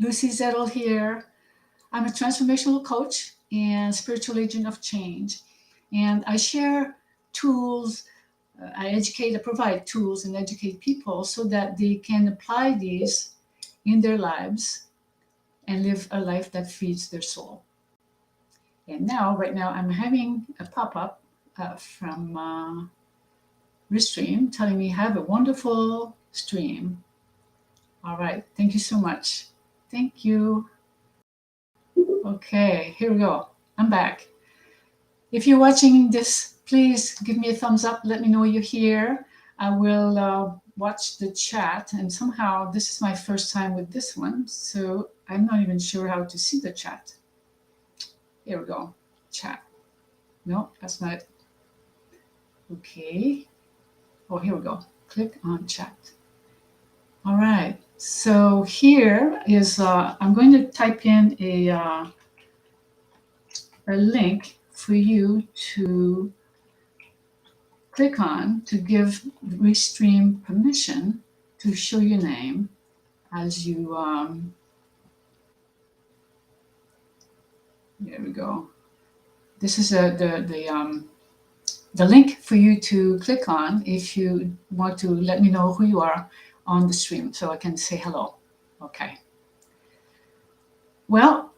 Lucy Zettel here. I'm a transformational coach and spiritual agent of change. And I share tools, I provide tools and educate people so that they can apply these in their lives and live a life that feeds their soul. And now, right now, I'm having a pop up from Restream telling me, have a wonderful stream. All right. Thank you so much. Thank you. Okay, here we go. I'm back. If you're watching this, please give me a thumbs up. Let me know you're here. I will watch the chat. And somehow this is my first time with this one, so I'm not even sure how to see the chat. Here we go. Chat. No, that's not it. Okay. Oh, here we go. Click on chat. All right. So here is, I'm going to type in a link for you to click on to give Restream permission to show your name as you, there we go. This is the link for you to click on if you want to let me know who you are on the stream so I can say hello. Okay. Well,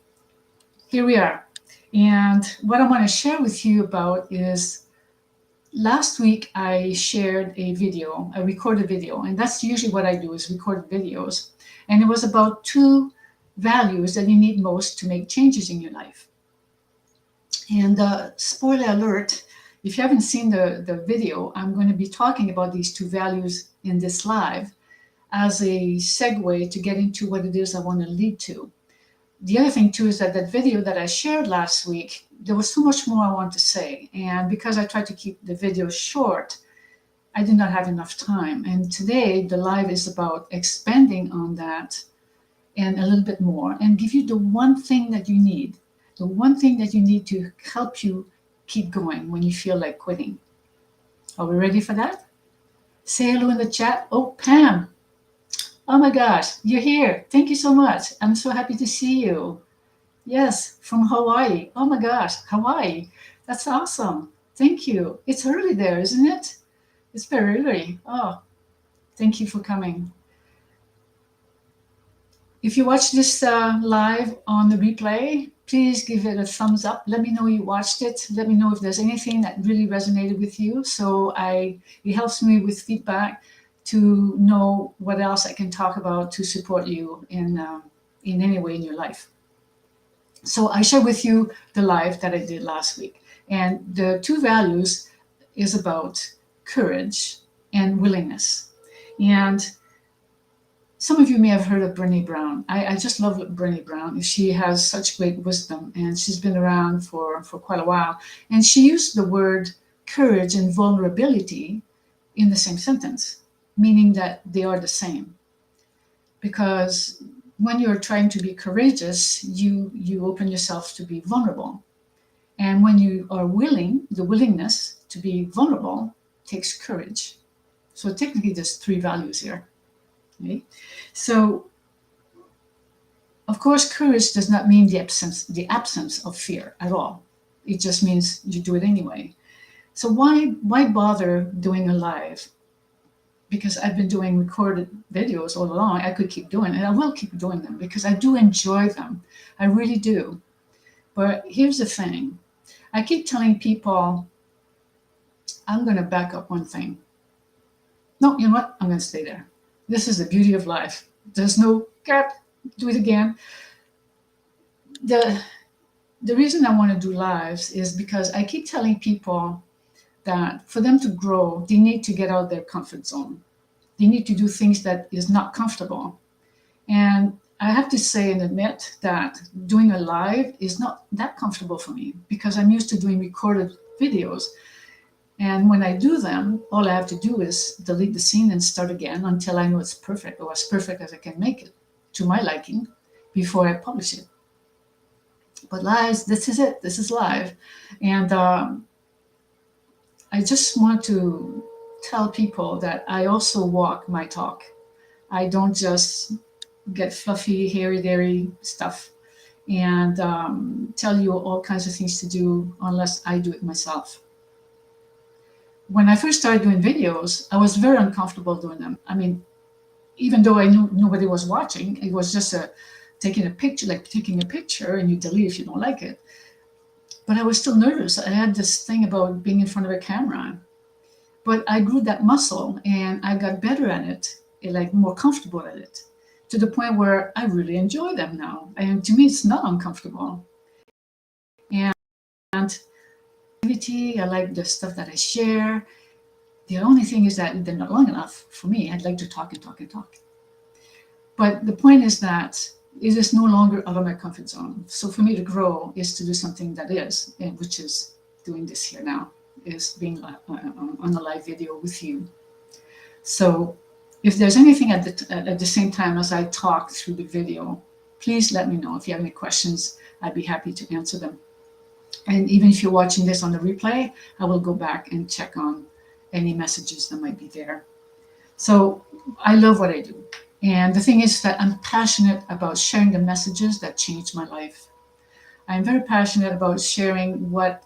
here we are. And what I want to share with you about is last week I shared a video, a recorded video, and that's usually what I do is record videos. And it was about 2 values that you need most to make changes in your life. And spoiler alert, if you haven't seen the video, I'm going to be talking about these 2 values in this live as a segue to get into what it is I want to lead to. The other thing too is that video that I shared last week, there was so much more I want to say. And because I tried to keep the video short, I did not have enough time. And today the live is about expanding on that and a little bit more and give you the one thing that you need, the one thing that you need to help you keep going when you feel like quitting. Are we ready for that? Say hello in the chat. Oh, Pam. Oh my gosh, you're here. Thank you so much. I'm so happy to see you. Yes, from Hawaii. Oh my gosh, Hawaii. That's awesome. Thank you. It's early there, isn't it? It's very early. Oh, thank you for coming. If you watch this live on the replay, please give it a thumbs up. Let me know you watched it. Let me know if there's anything that really resonated with you. So it helps me with feedback to know what else I can talk about to support you in any way in your life. So I share with you the live that I did last week. And the 2 values is about courage and willingness. And some of you may have heard of Brené Brown. I just love Brené Brown. She has such great wisdom, and she's been around for quite a while. And she used the word courage and vulnerability in the same sentence, meaning that they are the same. Because when you're trying to be courageous, you open yourself to be vulnerable. And when you are willing, the willingness to be vulnerable takes courage. So technically there's 3 values here. Okay? So, of course, courage does not mean the absence of fear at all. It just means you do it anyway. So why bother doing a live? Because I've been doing recorded videos all along. I could keep doing it, and I will keep doing them because I do enjoy them. I really do. But here's the thing. I keep telling people, I'm going to back up one thing. No, you know what? I'm going to stay there. This is the beauty of life. There's no cut. Do it again. The reason I want to do lives is because I keep telling people that for them to grow, they need to get out of their comfort zone. They need to do things that is not comfortable. And I have to say and admit that doing a live is not that comfortable for me because I'm used to doing recorded videos. And when I do them, all I have to do is delete the scene and start again until I know it's perfect or as perfect as I can make it to my liking before I publish it. But lives, this is it. This is live. And I just want to tell people that I also walk my talk. I don't just get fluffy, hairy, dairy stuff and tell you all kinds of things to do unless I do it myself. When I first started doing videos, I was very uncomfortable doing them. I mean, even though I knew nobody was watching, it was just taking a picture, like taking a picture and you delete if you don't like it. But I was still nervous. I had this thing about being in front of a camera. But I grew that muscle and I got better at it, like more comfortable at it, to the point where I really enjoy them now. And to me, it's not uncomfortable. And I like the stuff that I share. The only thing is that they're not long enough for me. I'd like to talk and talk and talk. But the point is that it is no longer out of my comfort zone. So for me to grow is to do something that is, which is doing this here now, is being on a live video with you. So if there's anything at the same time as I talk through the video, please let me know. If you have any questions, I'd be happy to answer them. And even if you're watching this on the replay, I will go back and check on any messages that might be there. So I love what I do. And the thing is that I'm passionate about sharing the messages that changed my life. I'm very passionate about sharing what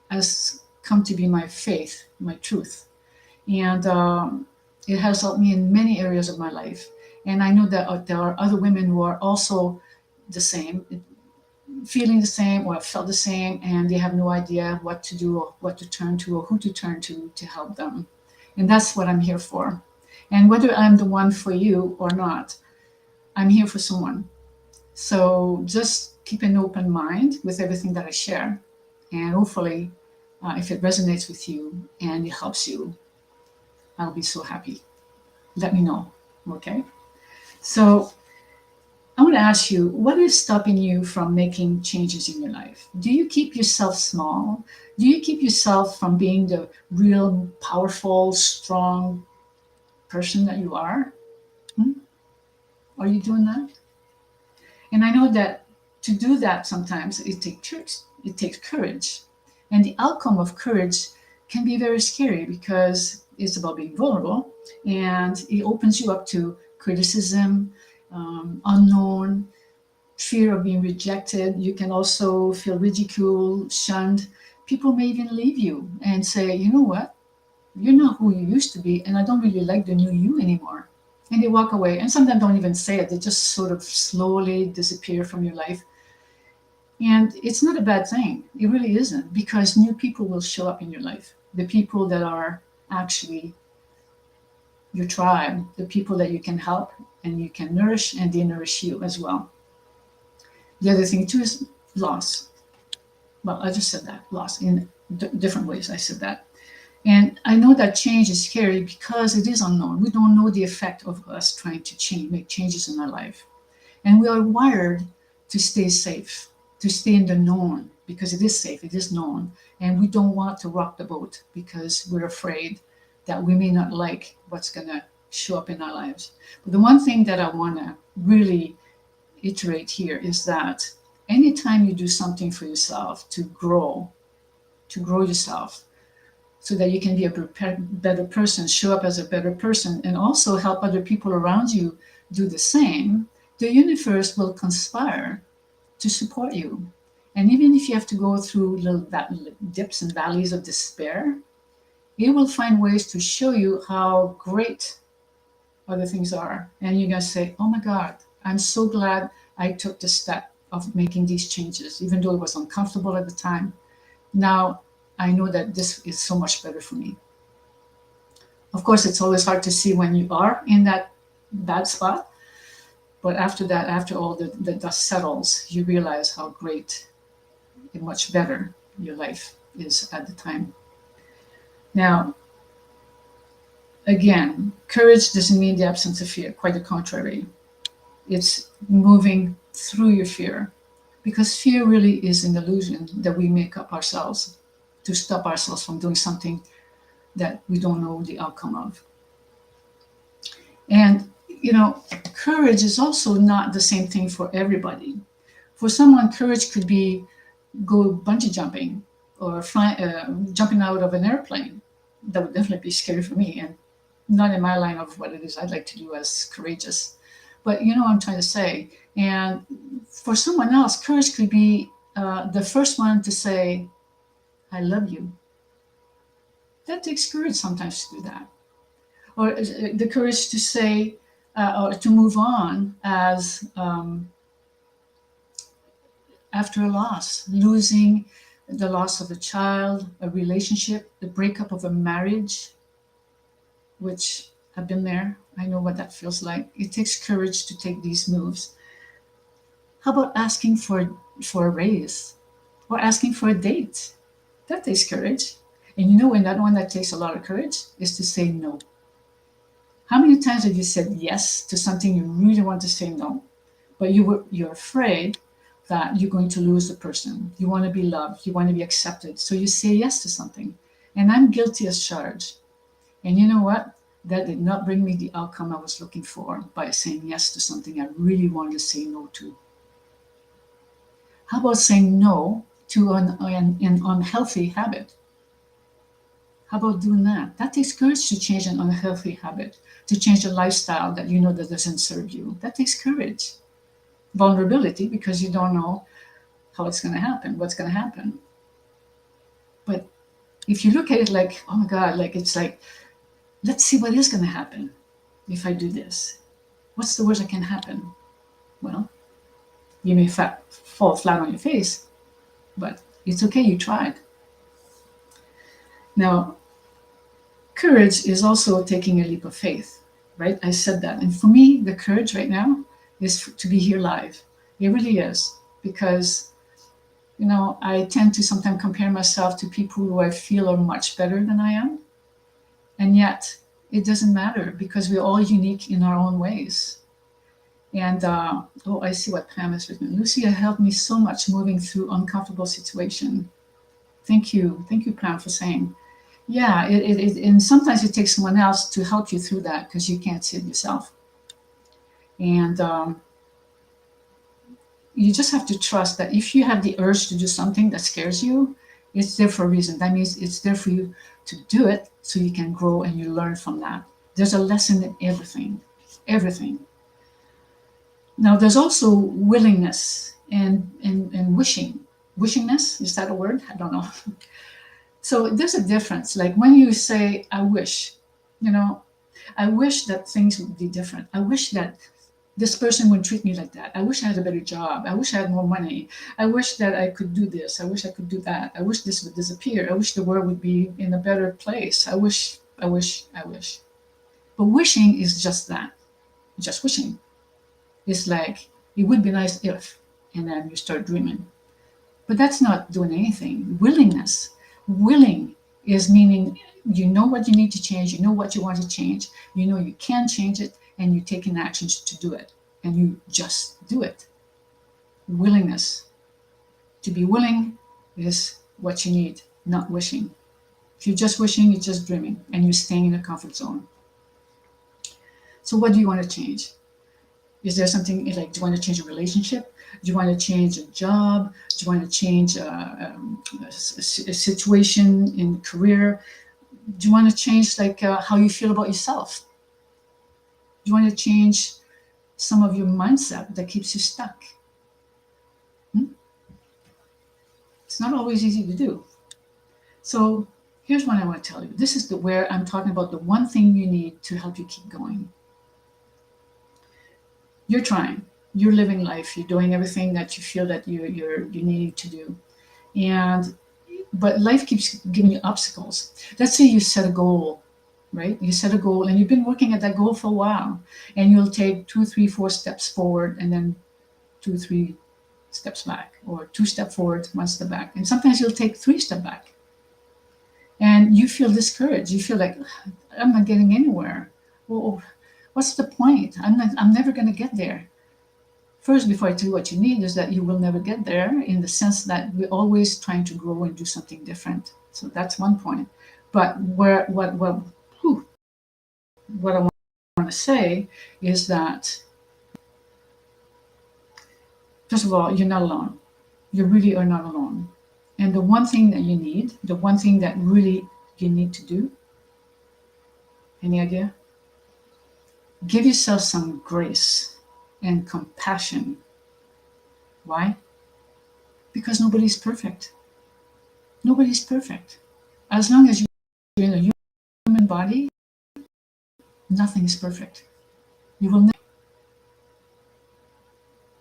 has come to be my faith, my truth. And it has helped me in many areas of my life. And I know that there are other women who are also the same, feeling the same or have felt the same, and they have no idea what to do or what to turn to or who to turn to help them. And that's what I'm here for. And whether I'm the one for you or not, I'm here for someone. So just keep an open mind with everything that I share. And hopefully, if it resonates with you and it helps you, I'll be so happy. Let me know, okay? So I want to ask you, what is stopping you from making changes in your life? Do you keep yourself small? Do you keep yourself from being the real powerful, strong person that you are? Are you doing that? And I know that to do that, sometimes it takes courage. And the outcome of courage can be very scary because it's about being vulnerable and it opens you up to criticism, unknown, fear of being rejected. You can also feel ridiculed, shunned. People may even leave you and say, you know what? You're not who you used to be, and I don't really like the new you anymore. And they walk away, and sometimes don't even say it. They just sort of slowly disappear from your life. And it's not a bad thing. It really isn't, because new people will show up in your life. The people that are actually your tribe, the people that you can help and you can nourish, and they nourish you as well. The other thing too is loss. Well, I just said that, loss in different ways. I said that. And I know that change is scary because it is unknown. We don't know the effect of us trying to make changes in our life. And we are wired to stay safe, to stay in the known, because it is safe, it is known. And we don't want to rock the boat because we're afraid that we may not like what's going to show up in our lives. But the one thing that I want to really iterate here is that anytime you do something for yourself to grow yourself, so that you can be a better person, show up as a better person, and also help other people around you do the same, the universe will conspire to support you. And even if you have to go through little dips and valleys of despair, it will find ways to show you how great other things are. And you're going to say, oh my God, I'm so glad I took the step of making these changes, even though it was uncomfortable at the time. Now, I know that this is so much better for me. Of course, it's always hard to see when you are in that bad spot. But after that, after all the dust settles, you realize how great and much better your life is at the time. Now, again, courage doesn't mean the absence of fear. Quite the contrary. It's moving through your fear. Because fear really is an illusion that we make up ourselves to stop ourselves from doing something that we don't know the outcome of. And, courage is also not the same thing for everybody. For someone, courage could be go bungee jumping or jumping out of an airplane. That would definitely be scary for me and not in my line of what it is I'd like to do as courageous. But you know what I'm trying to say. And for someone else, courage could be the first one to say, I love you. That takes courage sometimes to do that. Or the courage to say, or to move on as after a loss, losing the loss of a child, a relationship, the breakup of a marriage, which I've been there. I know what that feels like. It takes courage to take these moves. How about asking for a raise or asking for a date? That takes courage. And you know, another one that takes a lot of courage is to say no. How many times have you said yes to something you really want to say no, but you're afraid that you're going to lose the person. You want to be loved. You want to be accepted. So you say yes to something. And I'm guilty as charged. And you know what? That did not bring me the outcome I was looking for by saying yes to something I really wanted to say no to. How about saying no to an unhealthy habit? How about doing that? That takes courage to change an unhealthy habit, to change a lifestyle that you know that doesn't serve you. That takes courage. Vulnerability, because you don't know how it's going to happen, what's going to happen. But if you look at it like, oh my God, like it's like, let's see what is going to happen if I do this. What's the worst that can happen? Well, you may fall flat on your face, but it's okay, you tried. Now, courage is also taking a leap of faith, right? I said that. And for me, the courage right now is to be here live. It really is. Because, you know, I tend to sometimes compare myself to people who I feel are much better than I am. And yet, it doesn't matter because we're all unique in our own ways. And I see what Pam has written. Lucia helped me so much moving through uncomfortable situation. Thank you, Pam, for saying. Yeah, and sometimes it takes someone else to help you through that because you can't see it yourself. And you just have to trust that if you have the urge to do something that scares you, it's there for a reason. That means it's there for you to do it so you can grow and you learn from that. There's a lesson in everything, everything. Now, there's also willingness and wishing. Wishingness, is that a word? I don't know. So there's a difference. Like when you say, I wish, you know, I wish that things would be different. I wish that this person would treat me like that. I wish I had a better job. I wish I had more money. I wish that I could do this. I wish I could do that. I wish this would disappear. I wish the world would be in a better place. I wish. But wishing is just that, just wishing. It's like, it would be nice if, and then you start dreaming. But that's not doing anything. Willing is meaning you know what you need to change, you know what you want to change, you know you can change it, and you're taking actions to do it, and you just do it. Willingness. To be willing is what you need, not wishing. If you're just wishing, you're just dreaming, and you're staying in a comfort zone. So what do you want to change? Is there something like, do you want to change a relationship? Do you want to change a job? Do you want to change a situation in career? Do you want to change like how you feel about yourself? Do you want to change some of your mindset that keeps you stuck? It's not always easy to do. So here's what I want to tell you. This is where I'm talking about the one thing you need to help you keep going. You're trying, you're living life, you're doing everything that you feel that you need to do, but life keeps giving you obstacles. Let's say you set a goal, right? You set a goal and you've been working at that goal for a while, and you'll take 2, 3, 4 steps forward and then 2, 3 steps back, or 2 steps forward, 1 step back, and sometimes you'll take 3 steps back, and you feel discouraged. You feel like, I'm not getting anywhere. Well, what's the point? I'm never going to get there. First, before I tell you what you need, is that you will never get there, in the sense that we're always trying to grow and do something different. So that's one point. But what I want to say is that, first of all, you're not alone. You really are not alone. And the one thing that you need, the one thing that really you need to do, any idea? Give yourself some grace. and compassion. Why? Because nobody's perfect. Nobody's perfect. As long as you're in a human body, nothing is perfect. You will never.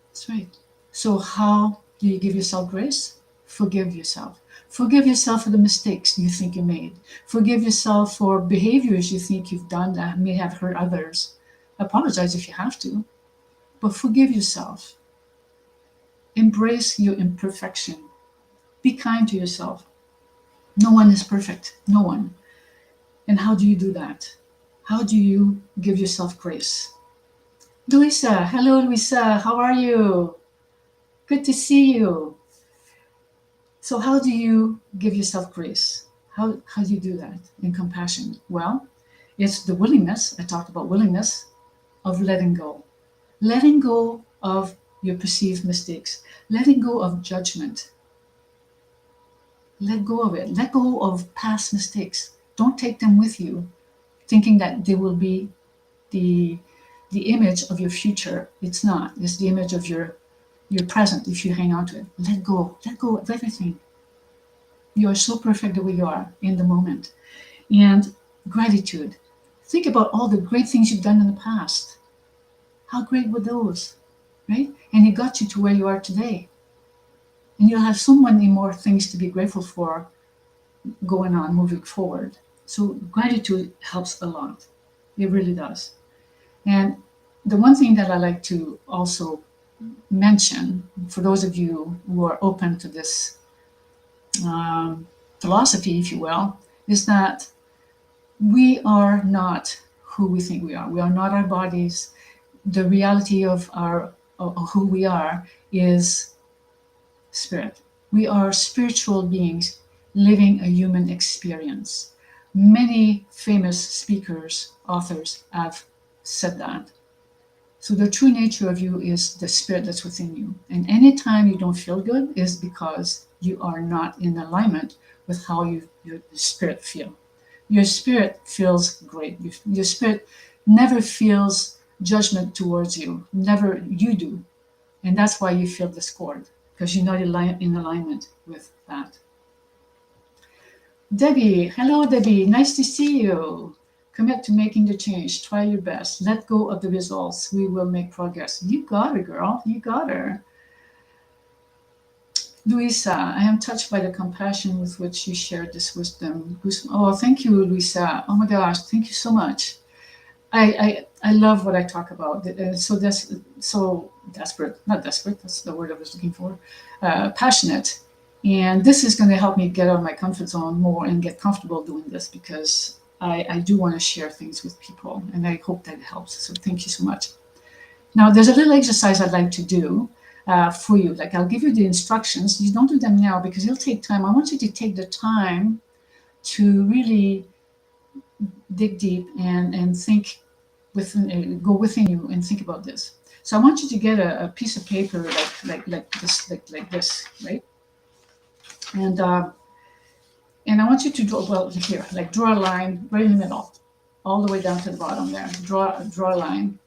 That's right. So how do you give yourself grace? Forgive yourself. Forgive yourself for the mistakes you think you made. Forgive yourself for behaviors you think you've done that may have hurt others. Apologize if you have to, but forgive yourself. Embrace your imperfection. Be kind to yourself. No one is perfect. No one. And how do you do that? How do you give yourself grace? Luisa, hello Luisa, how are you? Good to see you. So how do you give yourself grace? How do you do that in compassion? Well, it's the willingness, I talked about willingness, of letting go. Letting go of your perceived mistakes. Letting go of judgment. Let go of it. Let go of past mistakes. Don't take them with you, thinking that they will be the image of your future. It's not. It's the image of your present if you hang on to it. Let go. Let go of everything. You are so perfect the way you are in the moment. And gratitude. Think about all the great things you've done in the past. How great were those, right? And it got you to where you are today. And you'll have so many more things to be grateful for going on, moving forward. So gratitude helps a lot. It really does. And the one thing that I like to also mention, for those of you who are open to this philosophy, if you will, is that we are not who we think we are. We are not our bodies. The reality of who we are is spirit. We are spiritual beings living a human experience. Many famous speakers, authors have said that. So the true nature of you is the spirit that's within you. And anytime you don't feel good is because you are not in alignment with how your spirit feel. Your spirit feels great. Your spirit never feels judgment towards you. Never, you do. And that's why you feel discord, because you're not in alignment with that. Debbie, hello Debbie, nice to see you. Commit to making the change. Try your best. Let go of the results. We will make progress. You got her, girl. You got her. Luisa, I am touched by the compassion with which you shared this wisdom. Oh, thank you, Luisa. Oh my gosh, thank you so much. I love what I talk about. So desperate, not desperate, that's the word I was looking for, passionate. And this is going to help me get out of my comfort zone more and get comfortable doing this, because I do want to share things with people, and I hope that it helps. So thank you so much. Now, there's a little exercise I'd like to do for you. Like, I'll give you the instructions. You don't do them now because it'll take time. I want you to take the time to really dig deep and think within, go within you and think about this. So I want you to get a piece of paper like this, right? And I want you to draw a line right in the middle, all the way down to the bottom there. Draw a line.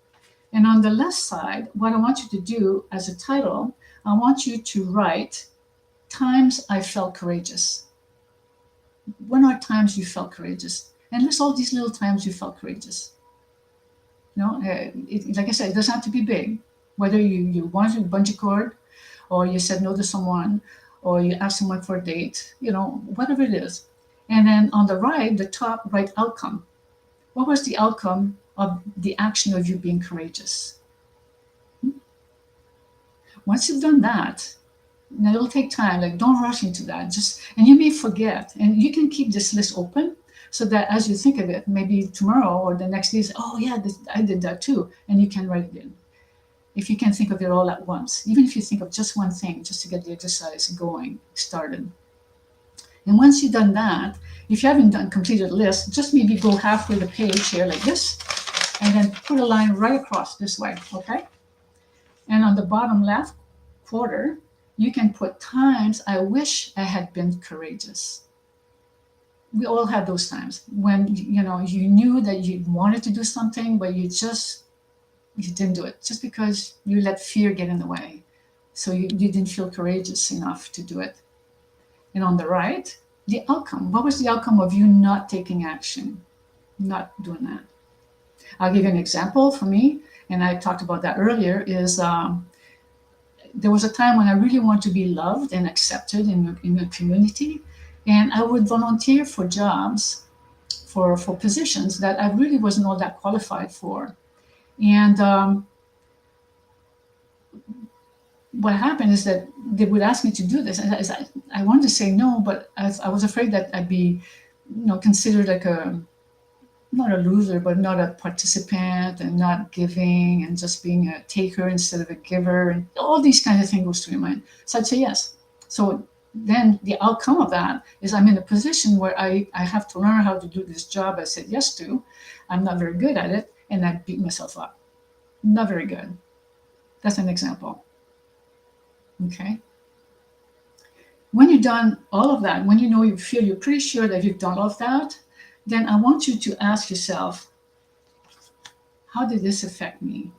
And on the left side, what I want you to do as a title, I want you to write times I felt courageous. When are times you felt courageous? And list all these little times you felt courageous. You know, like I said, it doesn't have to be big. Whether you wanted to bungee cord, or you said no to someone, or you asked someone for a date, you know, whatever it is. And then on the right, the top right outcome. What was the outcome of the action of you being courageous? Once you've done that, now it'll take time. Like, don't rush into that. And you may forget, and you can keep this list open so that as you think of it, maybe tomorrow or the next day, oh yeah, I did that too, and you can write it in. If you can think of it all at once, even if you think of just one thing, just to get the exercise going, started. And once you've done that, if you haven't completed a list, just maybe go halfway the page here like this, and then put a line right across this way, okay? And on the bottom left quarter, you can put times I wish I had been courageous. We all have those times when you knew that you wanted to do something, but you just you didn't do it just because you let fear get in the way. So you didn't feel courageous enough to do it. And on the right, the outcome. What was the outcome of you not taking action, not doing that? I'll give you an example for me, and I talked about that earlier, is there was a time when I really wanted to be loved and accepted in the community, and I would volunteer for jobs, for positions that I really wasn't all that qualified for. And what happened is that they would ask me to do this, and I wanted to say no, but I was afraid that I'd be, considered like not a loser, but not a participant, and not giving, and just being a taker instead of a giver, and all these kind of things goes through your mind. So I'd say yes. So then the outcome of that is I'm in a position where I have to learn how to do this job I said yes to. I'm not very good at it, and I beat myself up. Not very good. That's an example. Okay. When you've done all of that, when you feel you're pretty sure that you've done all of that, then I want you to ask yourself, how did this affect me?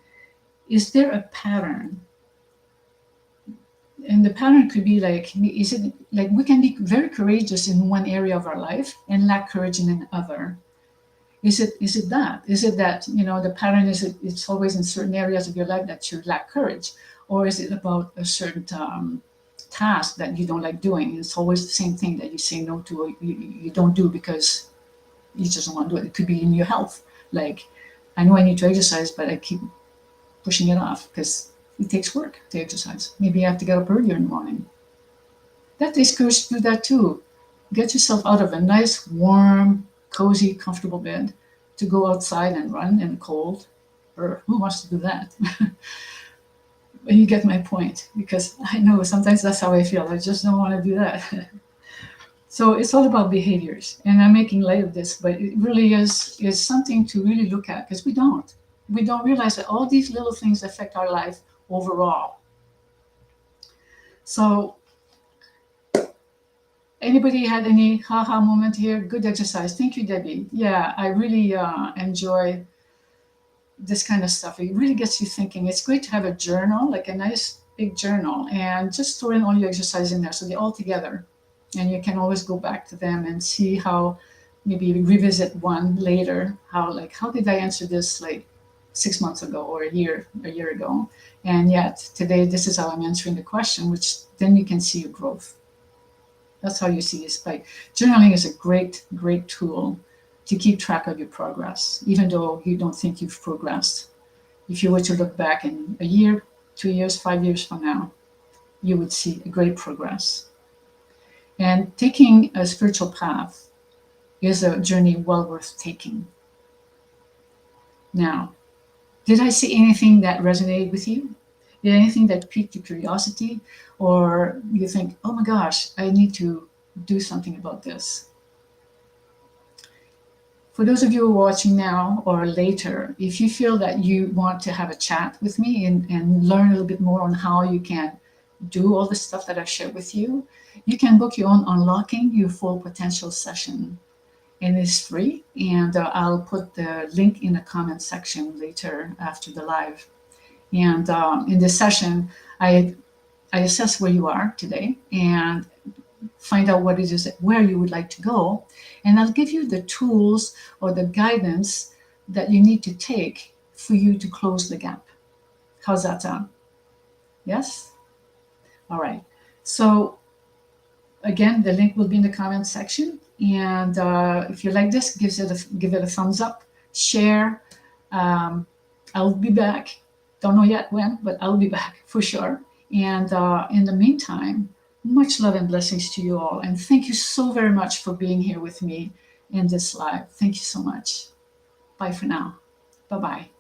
Is there a pattern? And the pattern could be like, is it like we can be very courageous in one area of our life and lack courage in another? Is it that? Is it that, the pattern is it's always in certain areas of your life that you lack courage? Or is it about a certain task that you don't like doing? It's always the same thing that you say no to, or you don't do because you just don't want to do it. It could be in your health. Like, I know I need to exercise, but I keep pushing it off because it takes work to exercise. Maybe you have to get up earlier in the morning. That takes courage to do that too. Get yourself out of a nice, warm, cozy, comfortable bed to go outside and run in the cold. Or who wants to do that? But you get my point, because I know sometimes that's how I feel. I just don't want to do that. So it's all about behaviors, and I'm making light of this, but it really is something to really look at, because we don't realize that all these little things affect our life overall. So anybody had any haha moment here? Good exercise. Thank you, Debbie. Yeah, I really enjoy this kind of stuff. It really gets you thinking. It's great to have a journal, like a nice big journal, and just throw in all your exercise in there so they're all together. And you can always go back to them and see how, maybe revisit one later, how did I answer this like 6 months ago or a year ago? And yet today, this is how I'm answering the question, which then you can see your growth. That's how you see it. Like, journaling is a great, great tool to keep track of your progress, even though you don't think you've progressed. If you were to look back in a year, 2 years, 5 years from now, you would see a great progress. And taking a spiritual path is a journey well worth taking. Now, did I see anything that resonated with you? Did anything that piqued your curiosity? Or you think, oh my gosh, I need to do something about this? For those of you who are watching now or later, if you feel that you want to have a chat with me and learn a little bit more on how you can do all the stuff that I've shared with you, you can book your own Unlocking Your Full Potential session. And it's free. And I'll put the link in the comment section later after the live. And in this session, I assess where you are today and find out what it is, where you would like to go. And I'll give you the tools or the guidance that you need to take for you to close the gap. How's that sound? Yes? All right. So again, the link will be in the comment section. And if you like this, give it a thumbs up, share. I'll be back. Don't know yet when, but I'll be back for sure. And in the meantime, much love and blessings to you all. And thank you so very much for being here with me in this live. Thank you so much. Bye for now. Bye-bye.